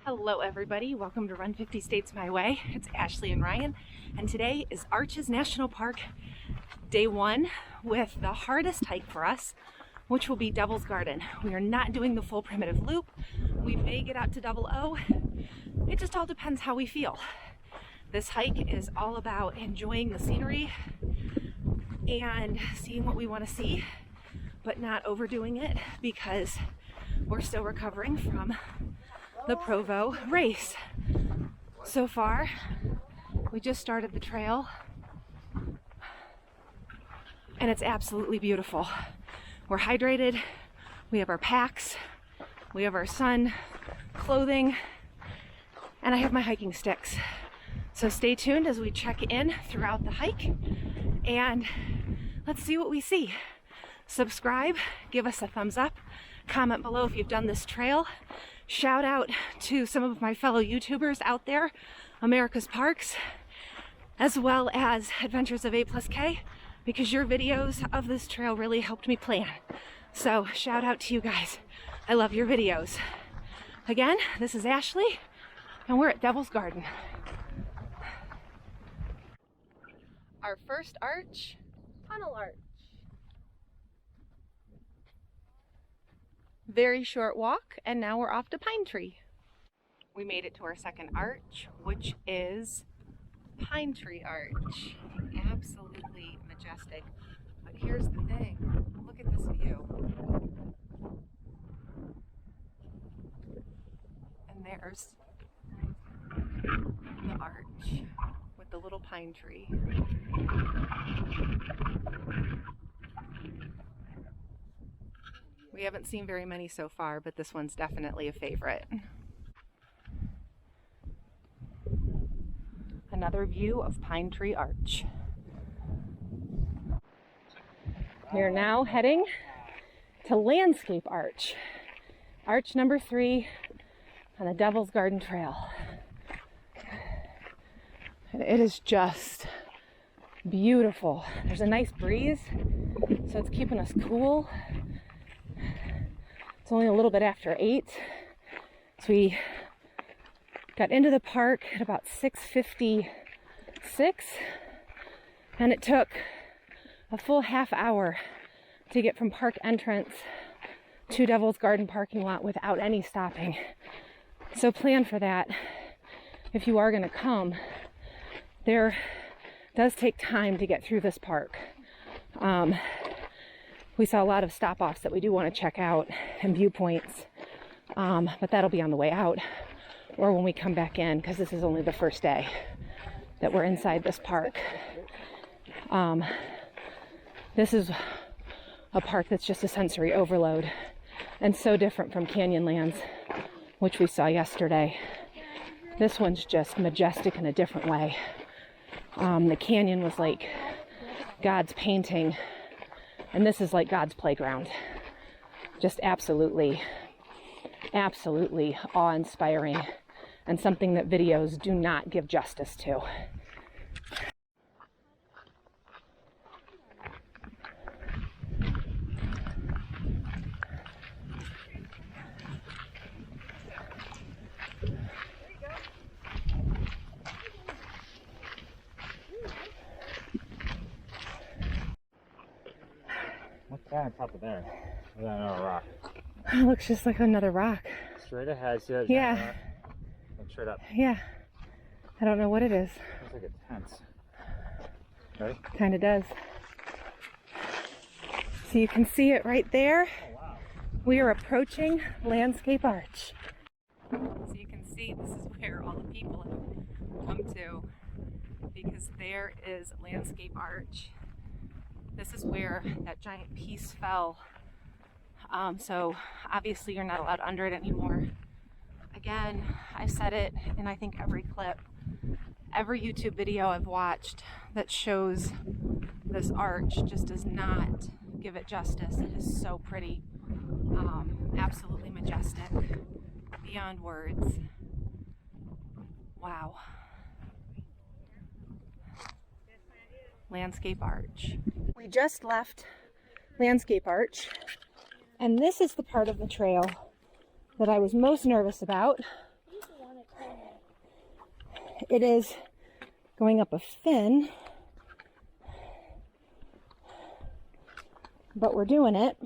Hello everybody, welcome to Run 50 States My Way. It's Ashley and Ryan, and today is Arches National Park Day 1 with the hardest hike for us, which will be Devil's Garden. We are not doing the full primitive loop. We may get out to Double O. It just all depends how we feel. This hike is all about enjoying the scenery and seeing what we want to see, but not overdoing it because we're still recovering from the Provo race. So far, we just started the trail and it's absolutely beautiful. We're hydrated, we have our packs, we have our sun clothing, and I have my hiking sticks. So stay tuned as we check in throughout the hike and let's see what we see. Subscribe, give us a thumbs up, comment below if you've done this trail. Shout out to some of my fellow YouTubers out there, America's Parks, as well as Adventures of A+K, because your videos of this trail really helped me plan. So shout out to you guys. I love your videos. Again, this is Ashley, and we're at Devil's Garden. Our first arch, Tunnel Arch. Very short walk, and now we're off to Pine Tree. We made it to our second arch, which is Pine Tree Arch. Absolutely majestic. But here's the thing, look at this view. And there's the arch with the little pine tree. We haven't seen very many so far, but this one's definitely a favorite. Another view of Pine Tree Arch. We are now heading to Landscape Arch. Arch number 3 on the Devil's Garden Trail. And it is just beautiful. There's a nice breeze, so it's keeping us cool. It's only a little bit after 8, so we got into the park at about 6:56, and it took a full half hour to get from park entrance to Devil's Garden parking lot without any stopping. So plan for that if you are going to come. There does take time to get through this park. We saw a lot of stop-offs that we do want to check out and viewpoints, but that'll be on the way out or when we come back in, because this is only the first day that we're inside this park. This is a park that's just a sensory overload and so different from Canyonlands, which we saw yesterday. This one's just majestic in a different way. The canyon was like God's painting, and this is like God's playground. Just absolutely, absolutely awe-inspiring, and something that videos do not give justice to. What's that on top of there? Is that another rock? It looks just like another rock. Straight ahead, see that? Yeah. Look straight up. Yeah. I don't know what it is. Looks like a tent. Ready? Kind of does. So you can see it right there. Oh, wow. We are approaching Landscape Arch. So you can see this is where all the people have come to, because there is Landscape Arch. This is where that giant piece fell. So obviously you're not allowed under it anymore. Again, I've said it in I think every clip, every YouTube video I've watched that shows this arch just does not give it justice. It is so pretty, absolutely majestic, beyond words. Wow. Landscape Arch. We just left Landscape Arch, and this is the part of the trail that I was most nervous about It is going up a fin, but we're doing it.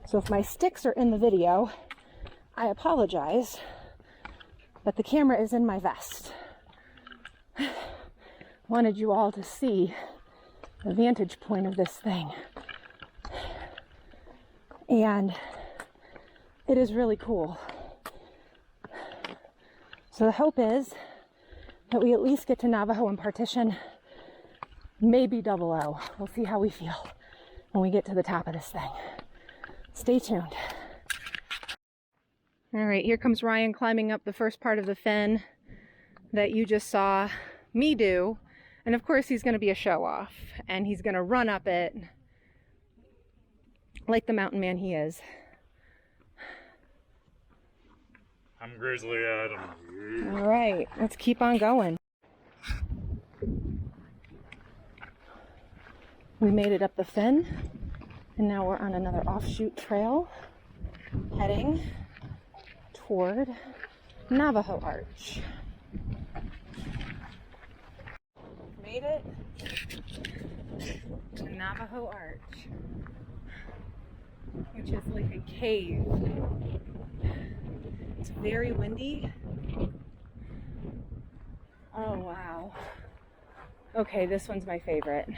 So if my sticks are in the video, I apologize, but the camera is in my vest. Wanted you all to see the vantage point of this thing. And it is really cool. So the hope is that we at least get to Navajo and Partition, maybe Double O. We'll see how we feel when we get to the top of this thing. Stay tuned. All right, here comes Ryan climbing up the first part of the fin that you just saw me do. And of course he's gonna be a show off and he's gonna run up it like the mountain man he is. I'm Grizzly Adam. All right, let's keep on going. We made it up the fin, and now we're on another offshoot trail, heading toward Navajo Arch. Made it to Navajo Arch, which is like a cave. It's very windy. Oh wow. Okay, this one's my favorite.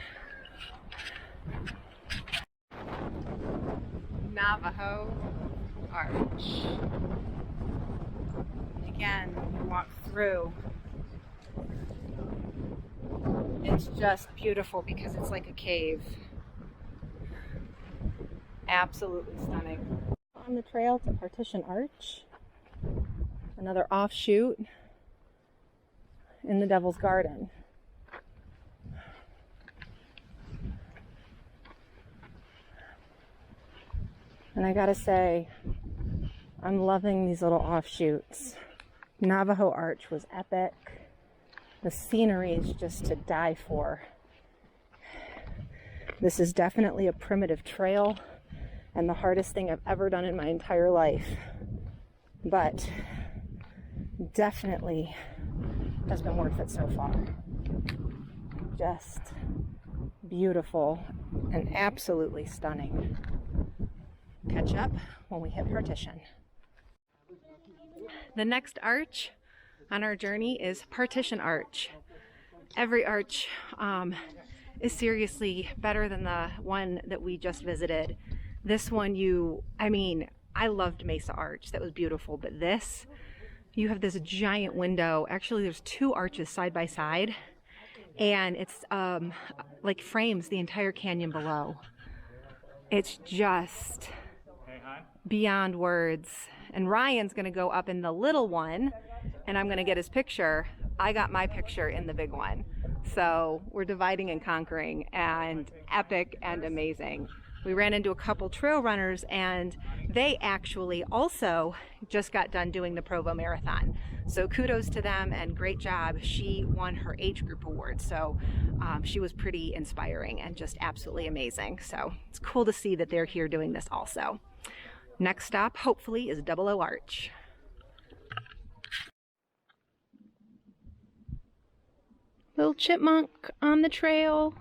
Navajo Arch. And again, we walk through. It's just beautiful because it's like a cave. Absolutely stunning. On the trail to Partition Arch, another offshoot in the Devil's Garden. And I gotta say, I'm loving these little offshoots. Navajo Arch was epic. The scenery is just to die for. This is definitely a primitive trail and the hardest thing I've ever done in my entire life. But definitely has been worth it so far. Just beautiful and absolutely stunning. Catch up when we hit Partition. The next arch on our journey is Partition Arch. Every arch is seriously better than the one that we just visited. This one I loved Mesa Arch, that was beautiful, but this, you have this giant window. Actually, there's two arches side by side, and it's like frames the entire canyon below. It's just beyond words. And Ryan's gonna go up in the little one, and I'm gonna get his picture. I got my picture in the big one. So we're dividing and conquering, and epic and amazing. We ran into a couple trail runners, and they actually also just got done doing the Provo Marathon. So kudos to them and great job. She won her age group award. So she was pretty inspiring and just absolutely amazing. So it's cool to see that they're here doing this also. Next stop, hopefully, is Double O Arch. Little chipmunk on the trail.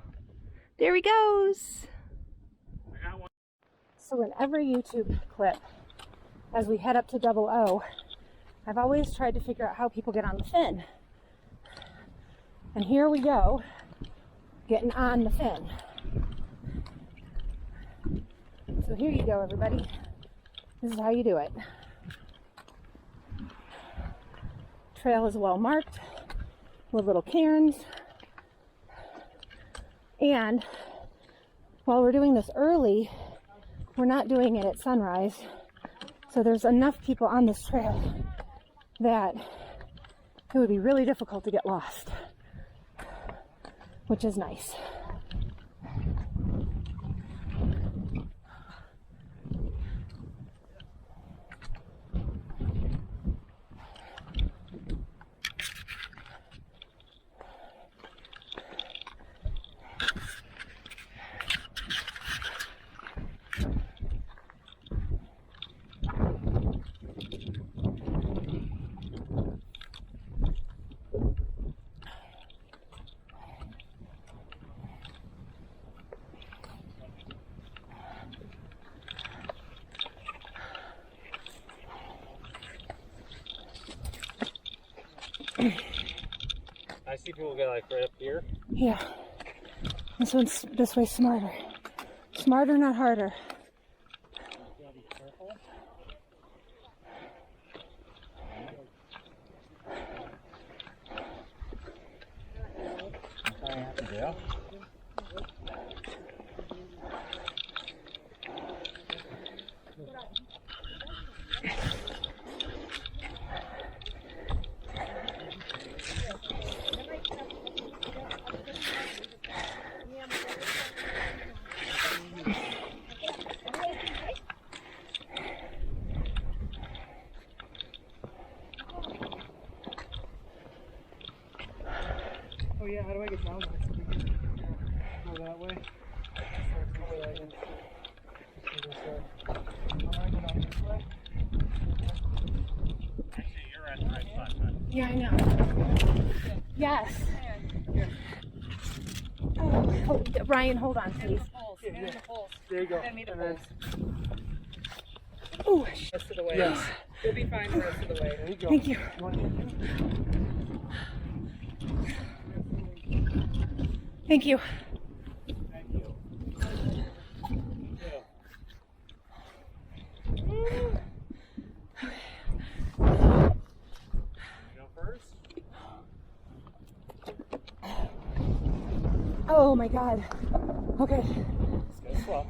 There he goes. So in every YouTube clip, as we head up to Double O, I've always tried to figure out how people get on the fin. And here we go, getting on the fin. So here you go, everybody. This is how you do it. Trail is well marked with little cairns. And while we're doing this early, we're not doing it at sunrise. So there's enough people on this trail that it would be really difficult to get lost, which is nice. see people get like right up here. Yeah. This way's smarter. Smarter, not harder. Oh yeah, how do I get down there? So we can go that way. How do I go down this way? Actually, you're at the right spot, bud. Yeah, I know. Yes. Oh, Ryan, hold on, please. Yeah. There you go. Send me the And then, Oh, rest of the way. yes. You'll be fine the rest of the way. There you go. thank you. You want to get Thank you. Thank you. You go first? Oh my God. Okay. Let's go slow.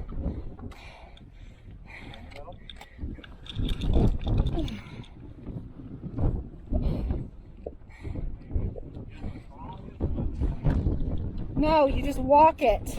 No, you just walk it.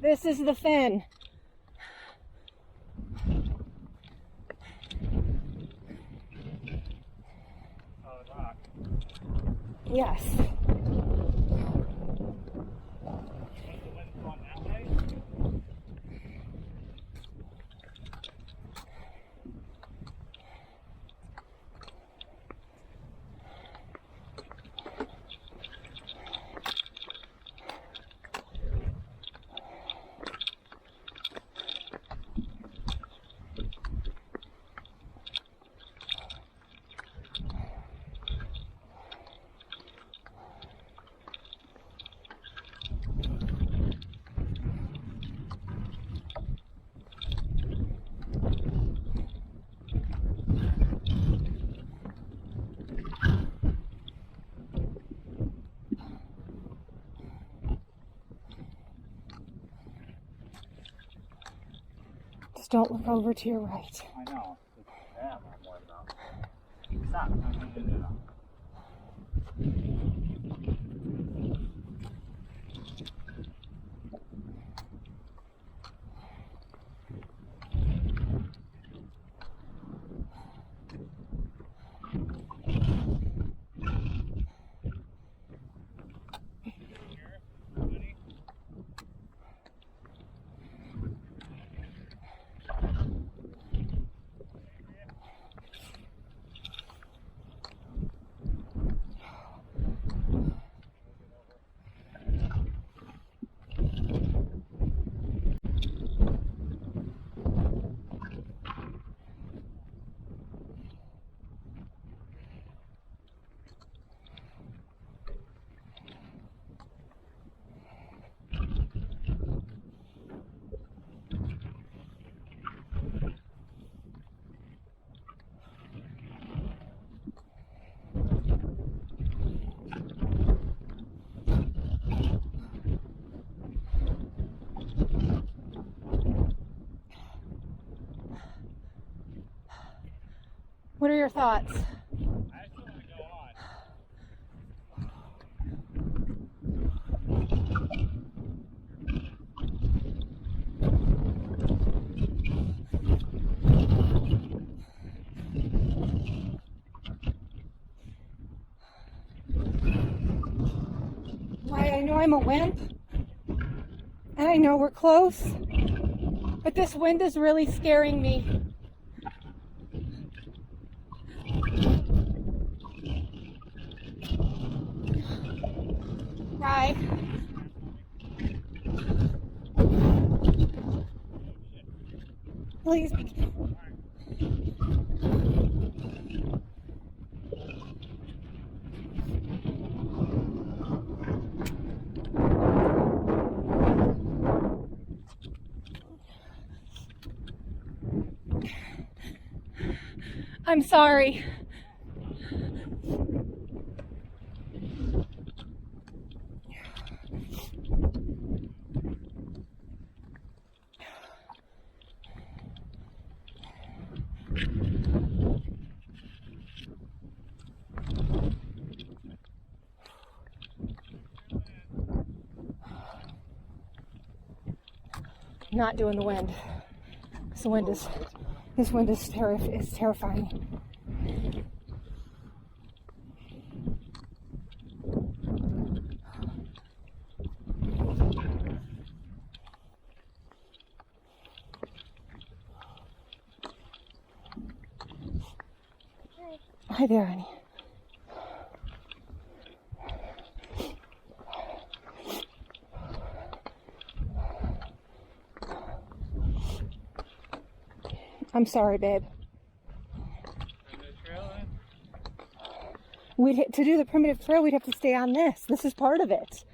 This is the fin. Rock. Yes. The wind's going that way? Just don't look over to your right. I know. It's them I'm worried about. Stop. No. What are your thoughts? I still want to go on. Why, I know I'm a wimp, and I know we're close, but this wind is really scaring me. please be careful. I'm sorry. Not doing the wind. This wind is terrifying. Hi there, honey. I'm sorry, babe. To do the primitive trail, we'd have to stay on this. This is part of it.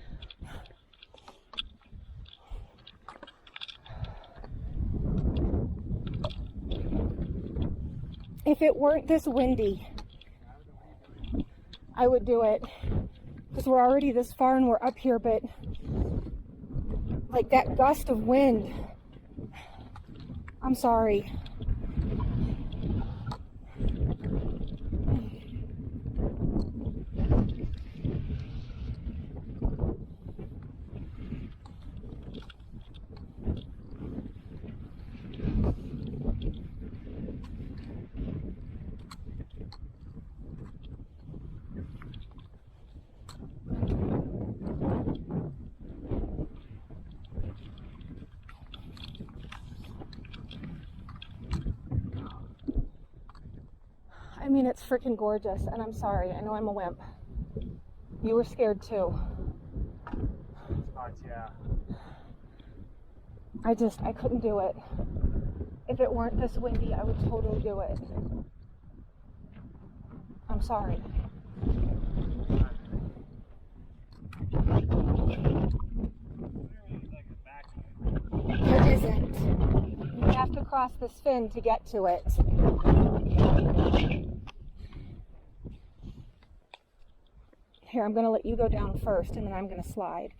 If it weren't this windy, I would do it. Because we're already this far and we're up here, but like that gust of wind. I'm sorry. I mean, it's freaking gorgeous, and I'm sorry. I know I'm a wimp. You were scared too. Yeah. I couldn't do it. If it weren't this windy, I would totally do it. I'm sorry. It isn't. You have to cross this fin to get to it. Here, I'm going to let you go down first, and then I'm going to slide.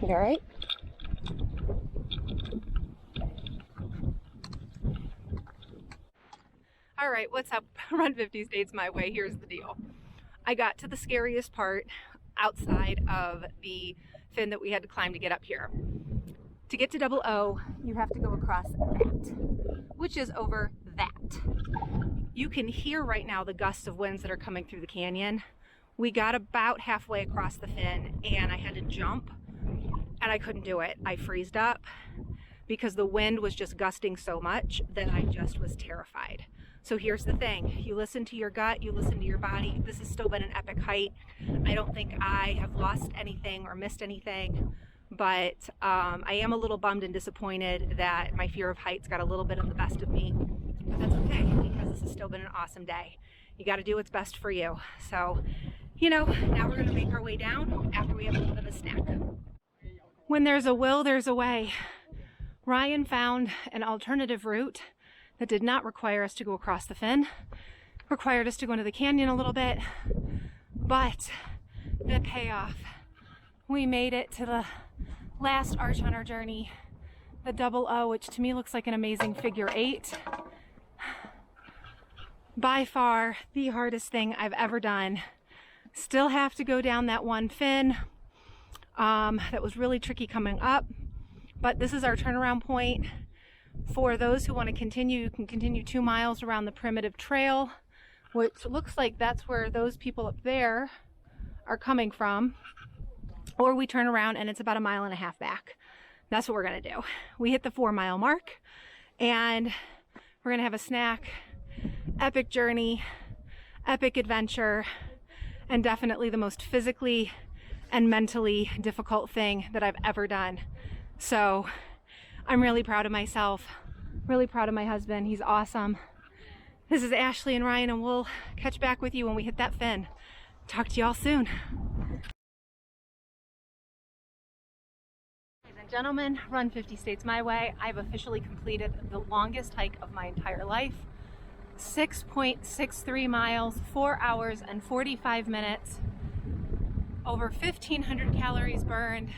You all right? All right, what's up? Run 50 States my way. Here's the deal. I got to the scariest part outside of the fin that we had to climb to get up here. To get to Double O, you have to go across that, which is over that. You can hear right now the gusts of winds that are coming through the canyon. We got about halfway across the fin and I had to jump. And I couldn't do it. I freezed up because the wind was just gusting so much that I just was terrified. So here's the thing. You listen to your gut, you listen to your body. This has still been an epic height. I don't think I have lost anything or missed anything, but I am a little bummed and disappointed that my fear of heights got a little bit of the best of me. But that's okay, because this has still been an awesome day. You got to do what's best for you. So, you know, now we're going to make our way down after we have a little bit of a snack. When there's a will, there's a way. Ryan found an alternative route that did not require us to go across the fin, required us to go into the canyon a little bit, but the payoff. We made it to the last arch on our journey, the Double O, which to me looks like an amazing figure 8. By far the hardest thing I've ever done. Still have to go down that one fin. That was really tricky coming up, but this is our turnaround point. For those who want to continue, you can continue 2 miles around the primitive trail, which looks like that's where those people up there are coming from. Or we turn around and it's about 1.5 miles back. That's what we're gonna do. We hit the 4-mile mark and we're gonna have a snack. Epic journey, epic adventure, and definitely the most physically and mentally difficult thing that I've ever done. So I'm really proud of myself, really proud of my husband. He's awesome. This is Ashley and Ryan, and we'll catch back with you when we hit that fin. Talk to y'all soon. Ladies and gentlemen, Run 50 States My Way. I've officially completed the longest hike of my entire life. 6.63 miles, 4 hours and 45 minutes. Over 1,500 calories burned.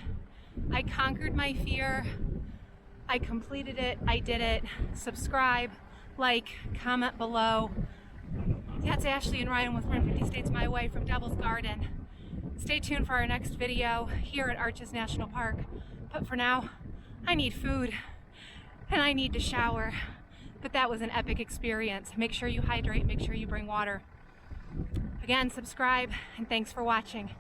I conquered my fear. I completed it. I did it. Subscribe, like, comment below. That's Ashley and Ryan with Run 50 States My Way from Devil's Garden. Stay tuned for our next video here at Arches National Park. But for now, I need food and I need to shower. But that was an epic experience. Make sure you hydrate, make sure you bring water. Again, subscribe, and thanks for watching.